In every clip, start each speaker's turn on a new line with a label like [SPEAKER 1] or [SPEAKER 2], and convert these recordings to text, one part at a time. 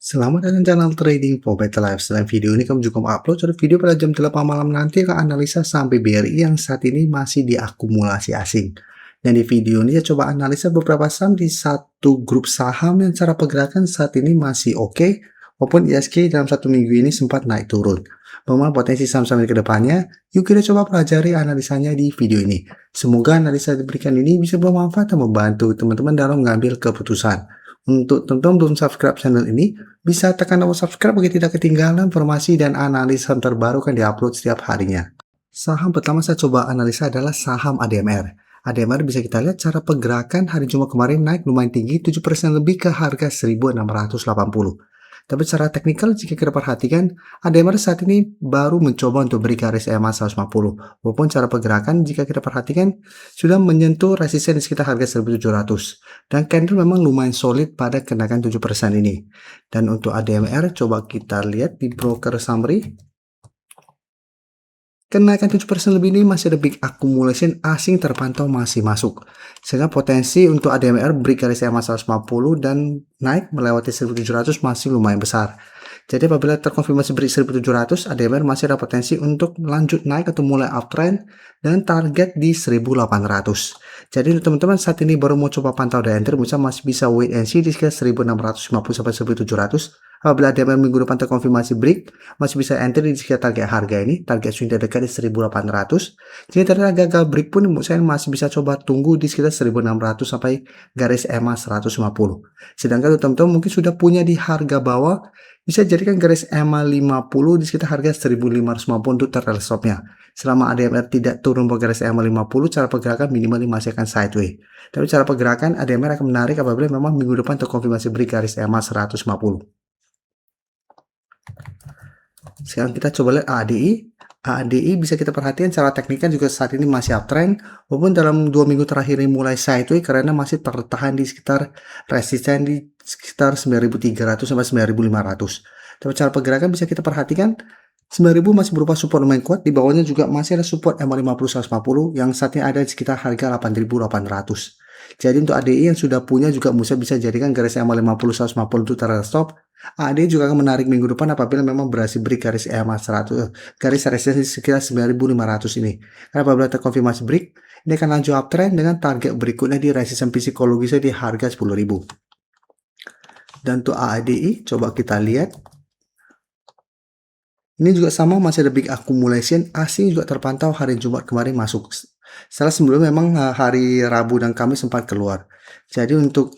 [SPEAKER 1] Selamat datang channel Trading for Better Life. Selain video ini, kami juga upload suatu video pada jam 8 malam nanti akan analisa saham BRI yang saat ini masih diakumulasi asing. Dan di video ini saya coba analisa beberapa saham di satu grup saham yang cara pergerakan saat ini masih oke, walaupun ISG dalam satu minggu ini sempat naik turun. Bagaimana potensi saham-saham ke depannya? Yuk kita coba pelajari analisanya di video ini. Semoga analisa yang diberikan ini bisa bermanfaat dan membantu teman-teman dalam mengambil keputusan. Untuk teman-teman belum subscribe channel ini, bisa tekan tombol subscribe agar tidak ketinggalan informasi dan analisa terbaru yang diupload setiap harinya. Saham pertama saya coba analisa adalah saham ADMR. ADMR bisa kita lihat cara pergerakan hari Jumat kemarin naik lumayan tinggi 7% lebih ke harga 1680. Tapi secara teknikal jika kita perhatikan, ADMR saat ini baru mencoba untuk beri garis EMA 150. Walaupun cara pergerakan jika kita perhatikan sudah menyentuh resisten di sekitar harga 1700. Dan candle memang lumayan solid pada kenaikan 7% ini. Dan untuk ADMR coba kita lihat di broker summary. Kenaikan 7% lebih ini masih ada big accumulation asing terpantau masih masuk. Sehingga potensi untuk ADMR break garis EMA 150 dan naik melewati 1700 masih lumayan besar. Jadi apabila terkonfirmasi break 1700, ADMR masih ada potensi untuk lanjut naik atau mulai uptrend dan target di 1800. Jadi untuk teman-teman saat ini baru mau coba pantau dan enter, masih bisa wait and see di sekitar 1650 sampai 1700. Apabila ADMR minggu depan terkonfirmasi break, masih bisa enter di sekitar target harga ini, target swing terdekat di 1800. Jika ternyata gagal break pun, saya masih bisa coba tunggu di sekitar 1600 sampai garis EMA 150. Sedangkan untuk teman-teman mungkin sudah punya di harga bawah, bisa jadikan garis EMA 50 di sekitar harga 1550 untuk trail stopnya. Selama ADMR tidak turun ke garis EMA 50, cara pergerakan minimal masih akan sideways. Tapi cara pergerakan ADMR akan menarik apabila memang minggu depan terkonfirmasi break garis EMA 150. Sekarang kita coba lihat ADI. ADI bisa kita perhatikan secara teknikal juga saat ini masih uptrend, walaupun dalam 2 minggu terakhir ini mulai sideways karena masih tertahan di sekitar resisten di sekitar 9.300 sampai 9.500. Tapi cara pergerakan bisa kita perhatikan 9.000 masih berupa support lumayan kuat, di bawahnya juga masih ada support EMA 50 150 yang saat ini ada di sekitar harga 8.800. Jadi untuk ADI yang sudah punya juga bisa jadikan garis EMA 50 150 untuk target stop. ADI juga akan menarik minggu depan apabila memang berhasil break garis EMA 100, garis resistance sekitar 9.500 ini. Karena apabila terkonfirmasi break, ini akan lanjut uptrend dengan target berikutnya di resistance psikologisnya di harga 10.000. Dan untuk ADI coba kita lihat. Ini juga sama, masih ada big accumulation asing juga terpantau hari Jumat kemarin masuk. Setelah sebelumnya memang hari Rabu dan Kamis sempat keluar. Jadi untuk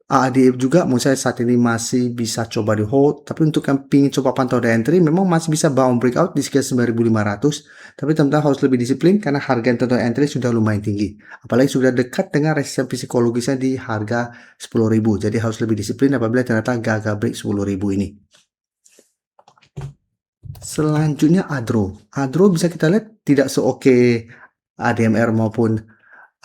[SPEAKER 1] ADF juga menurut saya saat ini masih bisa coba di hold, tapi untuk yang ingin coba pantau di entry memang masih bisa bound breakout di sekitar 9.500, tapi teman-teman harus lebih disiplin karena harga yang tentu entry sudah lumayan tinggi, apalagi sudah dekat dengan resisten psikologisnya di harga 10.000, jadi harus lebih disiplin apabila ternyata gagal break 10.000 ini. Selanjutnya Adro bisa kita lihat tidak seoke ADMR maupun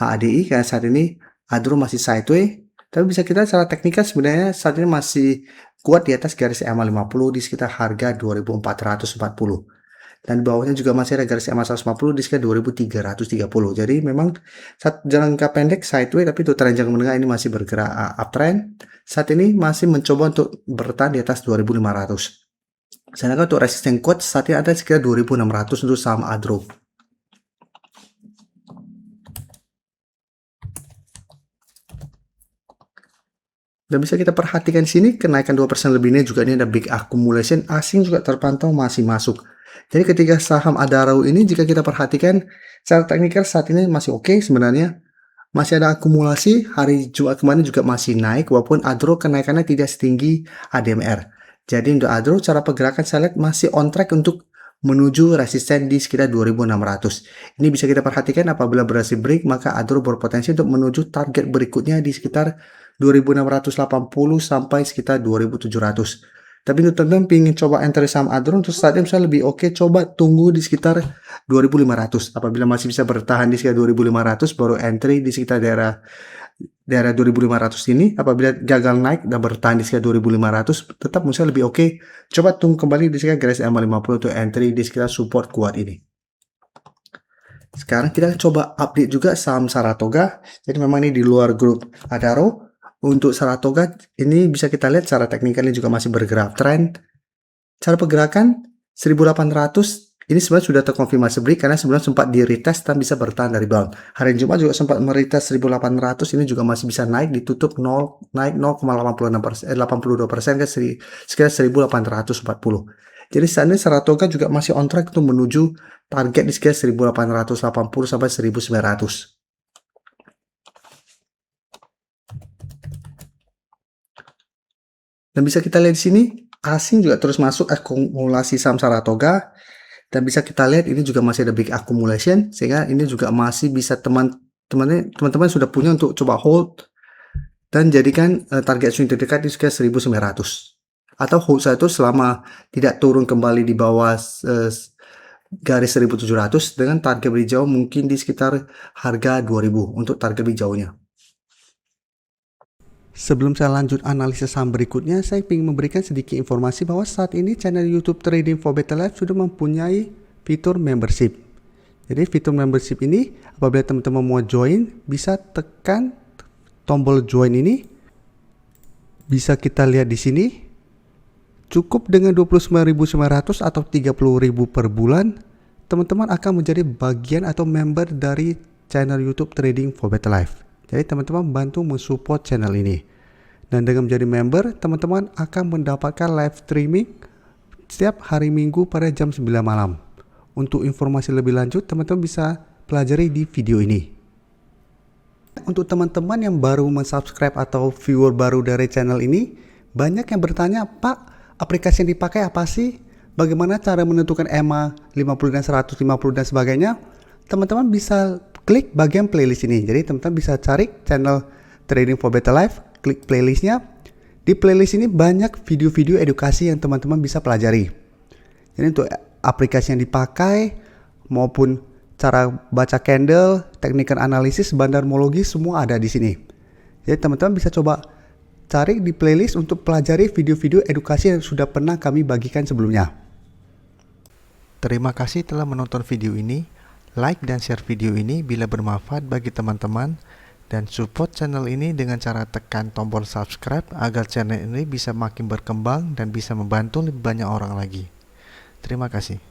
[SPEAKER 1] ADI karena saat ini Adro masih sideways. Tapi bisa kita secara teknikal sebenarnya saat ini masih kuat di atas garis EMA 50 di sekitar harga 2440. Dan di bawahnya juga masih ada garis EMA 150 di sekitar 2330. Jadi memang saat jangka pendek sideways, tapi untuk tren jangka menengah ini masih bergerak uptrend. Saat ini masih mencoba untuk bertahan di atas 2500. Sedangkan untuk resisten kuat saat ini ada sekitar 2600 untuk saham Adro. Dan bisa kita perhatikan sini kenaikan 2% lebih ini juga ini ada big accumulation asing juga terpantau masih masuk. Jadi ketika saham Adaro ini jika kita perhatikan secara teknikal saat ini masih oke sebenarnya. Masih ada akumulasi, hari Jumat kemarin juga masih naik walaupun Adro kenaikannya tidak setinggi ADMR. Jadi untuk Adro cara pergerakan saya lihat masih on track untuk menuju resisten di sekitar 2600. Ini bisa kita perhatikan apabila berhasil break maka Adro berpotensi untuk menuju target berikutnya di sekitar 2680 sampai sekitar 2700. Tapi untuk teman-teman ingin coba enter saham Adro untuk saat ini misalnya lebih oke, coba tunggu di sekitar 2500. Apabila masih bisa bertahan di sekitar 2500 baru entry di sekitar daerah 2500 ini. Apabila gagal naik dan bertahan di sekitar 2500 tetap misalnya lebih oke, coba tunggu kembali di sekitar garis EMA 50 untuk entry di sekitar support kuat ini. Sekarang kita coba update juga saham Saratoga. Jadi memang ini di luar grup Adaro. Untuk Saratoga ini bisa kita lihat secara teknikal ini juga masih bergerak tren. Cara pergerakan 1800 ini sebenarnya sudah terkonfirmasi break karena sebelumnya sempat di retest dan bisa bertahan dari bawah. Hari Jumat juga sempat meretest 1800, ini juga masih bisa naik, ditutup naik 0,82% ke sekitar 1840. Jadi saat ini Saratoga juga masih on track untuk menuju target di sekitar 1880 sampai 1900. Dan bisa kita lihat di sini, asing juga terus masuk akumulasi saham Saratoga. Dan bisa kita lihat ini juga masih ada big accumulation, sehingga ini juga masih bisa teman-teman sudah punya untuk coba hold dan jadikan target swing terdekat di sekitar 1900. Atau hold saya itu selama tidak turun kembali di bawah garis 1700 dengan target beli jauh mungkin di sekitar harga 2000 untuk target beli jauhnya. Sebelum saya lanjut analisis saham berikutnya, saya ingin memberikan sedikit informasi bahwa saat ini channel YouTube Trading for Better Life sudah mempunyai fitur membership. Jadi fitur membership ini apabila teman-teman mau join, bisa tekan tombol join ini. Bisa kita lihat di sini. Cukup dengan 29.900 atau 30.000 per bulan, teman-teman akan menjadi bagian atau member dari channel YouTube Trading for Better Life. Jadi teman-teman bantu mensupport channel ini. Dan dengan menjadi member, teman-teman akan mendapatkan live streaming setiap hari Minggu pada jam 9 malam. Untuk informasi lebih lanjut, teman-teman bisa pelajari di video ini. Untuk teman-teman yang baru mensubscribe atau viewer baru dari channel ini, banyak yang bertanya, Pak, aplikasi yang dipakai apa sih? Bagaimana cara menentukan EMA 50 dan 150 dan sebagainya? Teman-teman bisa klik bagian playlist ini. Jadi teman-teman bisa cari channel Trading for Better Life, klik playlistnya. Di playlist ini banyak video-video edukasi yang teman-teman bisa pelajari. Jadi untuk aplikasi yang dipakai maupun cara baca candle, teknikal analisis, bandarmologi semua ada di sini. Jadi teman-teman bisa coba cari di playlist untuk pelajari video-video edukasi yang sudah pernah kami bagikan sebelumnya. Terima kasih telah menonton video ini. Like dan share video ini bila bermanfaat bagi teman-teman, dan support channel ini dengan cara tekan tombol subscribe agar channel ini bisa makin berkembang dan bisa membantu lebih banyak orang lagi. Terima kasih.